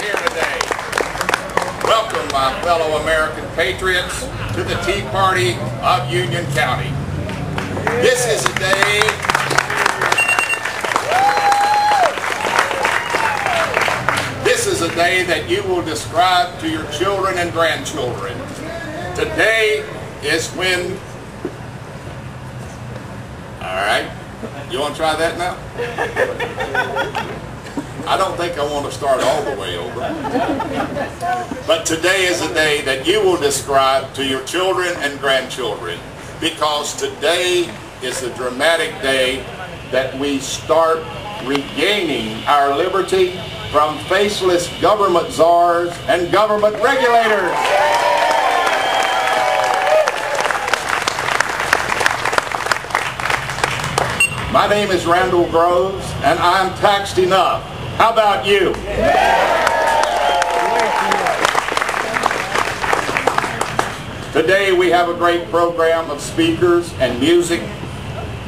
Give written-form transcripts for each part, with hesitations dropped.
here today. Welcome, my fellow American patriots, to the Tea Party of Union County. This is a day that you will describe to your children and grandchildren. Today is when... All right, you want to try that now? I don't think I want to start all the way over. But today is a day that you will describe to your children and grandchildren, because today is a dramatic day that we start regaining our liberty from faceless government czars and government regulators. My name is Randall Groves, and I'm taxed enough. How about you? Today we have a great program of speakers and music.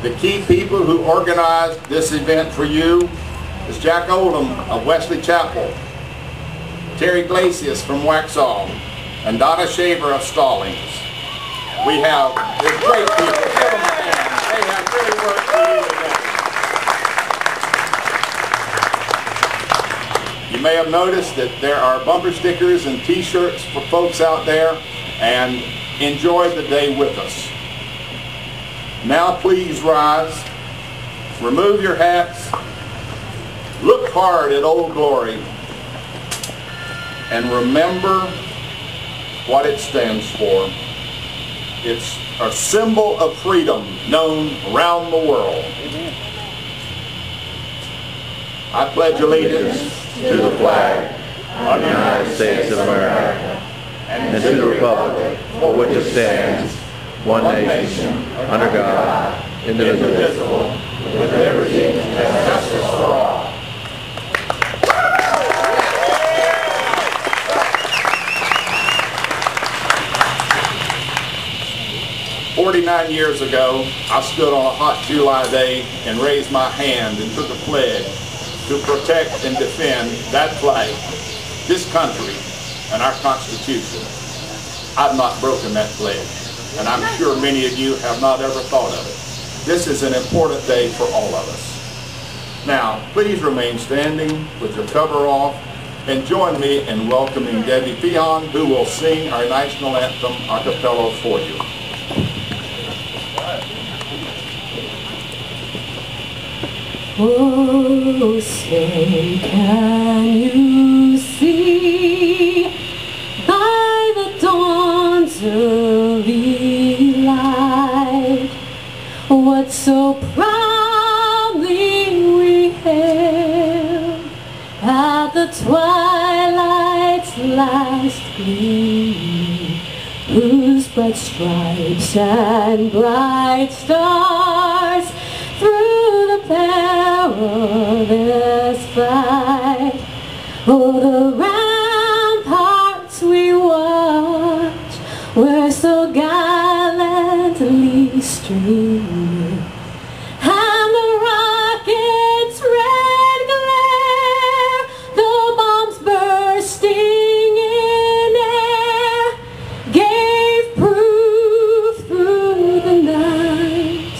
The key people who organized this event for you is Jack Oldham of Wesley Chapel, Terry Glacius from Waxhaw, and Donna Shaver of Stallings. We have great people. Give them a hand. They have really worked for you today. You may have noticed that there are bumper stickers and t-shirts for folks out there, and enjoy the day with us. Now please rise, remove your hats, look hard at Old Glory, and remember what it stands for. It's a symbol of freedom known around the world. I pledge allegiance to the flag of the United States of America and to the republic for which it stands, one nation, under God, indivisible, with liberty and justice for all. 49 years ago, I stood on a hot July day and raised my hand and took a pledge to protect and defend that flag, this country, and our Constitution. I've not broken that pledge, and I'm sure many of you have not ever thought of it. This is an important day for all of us. Now, please remain standing with your cover off and join me in welcoming Debbi Fijan, who will sing our national anthem a cappella for you. Oh, say, can you see by the dawn's early light what so proudly we hailed at the twilight's last gleam, whose bright stripes and bright stars through the perilous fight, oh, the ramparts we watch were so gallantly streaming, and the rockets' red glare, the bombs bursting in air, gave proof through the night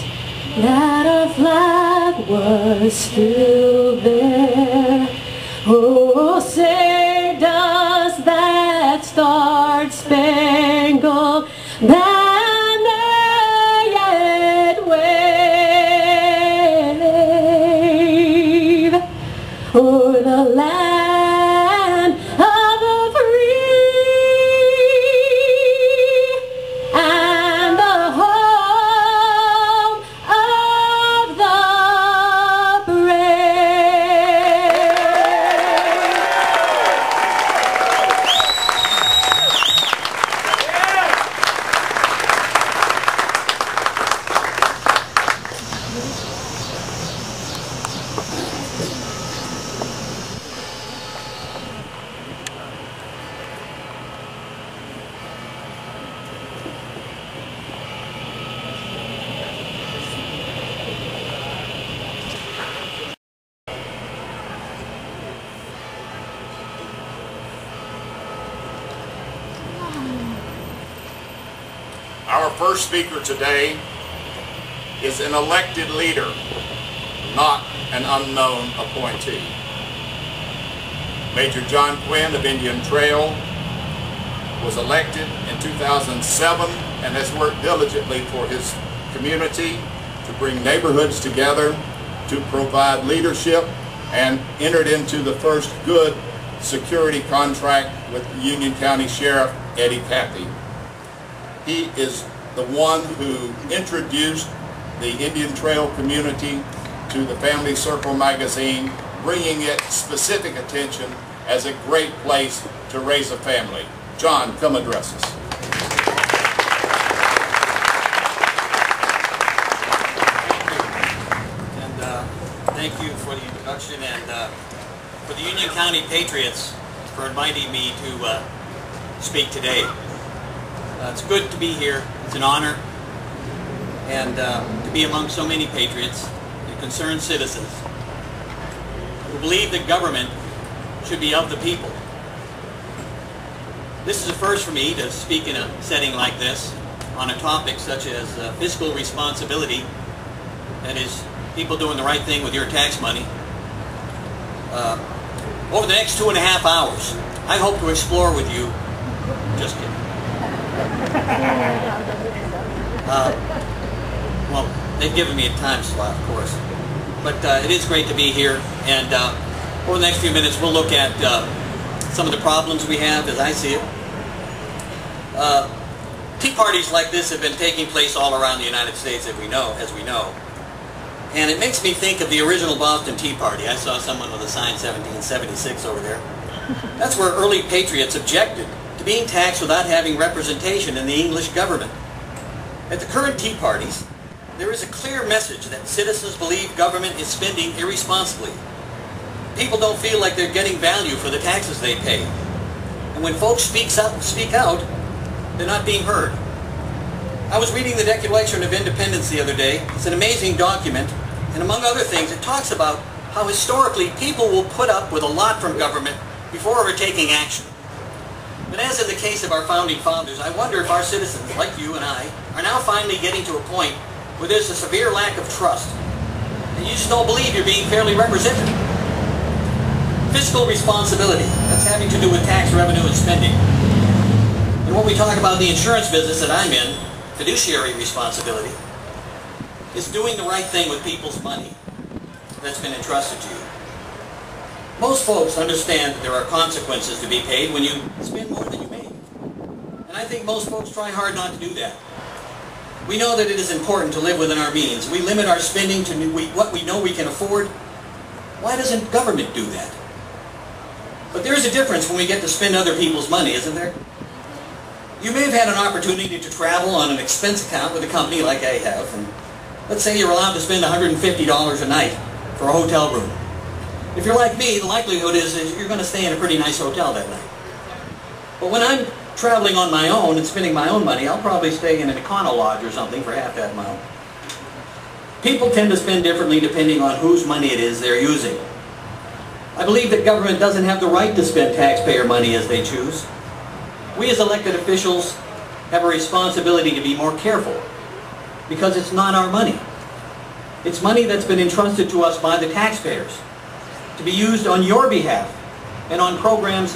that our flag was still there. Oh, say, does that star-spangled banner yet wave o'er the land of the free and the home of the brave? first speaker today is an elected leader, not an unknown appointee. Major John Quinn of Indian Trail was elected in 2007 and has worked diligently for his community to bring neighborhoods together, to provide leadership, and entered into the first good security contract with Union County Sheriff Eddie Cappy. He is the one who introduced the Indian Trail community to the Family Circle magazine, bringing it specific attention as a great place to raise a family. John, come address us. Thank you for the introduction and for the Union County Patriots for inviting me to speak today. It's good to be here. It's an honor, and to be among so many patriots and concerned citizens who believe that government should be of the people. This is a first for me to speak in a setting like this on a topic such as fiscal responsibility, that is, people doing the right thing with your tax money. Over the next 2.5 hours, I hope to explore with you, just kidding. Well, they've given me a time slot, of course, but it is great to be here, and over the next few minutes we'll look at some of the problems we have as I see it. Tea parties like this have been taking place all around the United States, as we know. And it makes me think of the original Boston Tea Party. I saw someone with a sign 1776 over there. That's where early patriots objected to being taxed without having representation in the English government. At the current tea parties, there is a clear message that citizens believe government is spending irresponsibly. People don't feel like they're getting value for the taxes they pay. And when folks speak out, they're not being heard. I was reading the Declaration of Independence the other day. It's an amazing document, and among other things, it talks about how historically people will put up with a lot from government before ever taking action. But as in the case of our founding fathers, I wonder if our citizens, like you and I, are now finally getting to a point where there's a severe lack of trust, and you just don't believe you're being fairly represented. Fiscal responsibility, that's having to do with tax revenue and spending. And when we talk about the insurance business that I'm in, fiduciary responsibility is doing the right thing with people's money that's been entrusted to you. Most folks understand that there are consequences to be paid when you spend more than you make. And I think most folks try hard not to do that. We know that it is important to live within our means. We limit our spending to what we know we can afford. Why doesn't government do that? But there is a difference when we get to spend other people's money, isn't there? You may have had an opportunity to travel on an expense account with a company like I have, and let's say you're allowed to spend $150 a night for a hotel room. If you're like me, the likelihood is that you're going to stay in a pretty nice hotel that night. But when I'm traveling on my own and spending my own money, I'll probably stay in an Econo Lodge or something for half that amount. People tend to spend differently depending on whose money it is they're using. I believe that government doesn't have the right to spend taxpayer money as they choose. We as elected officials have a responsibility to be more careful because it's not our money. It's money that's been entrusted to us by the taxpayers to be used on your behalf and on programs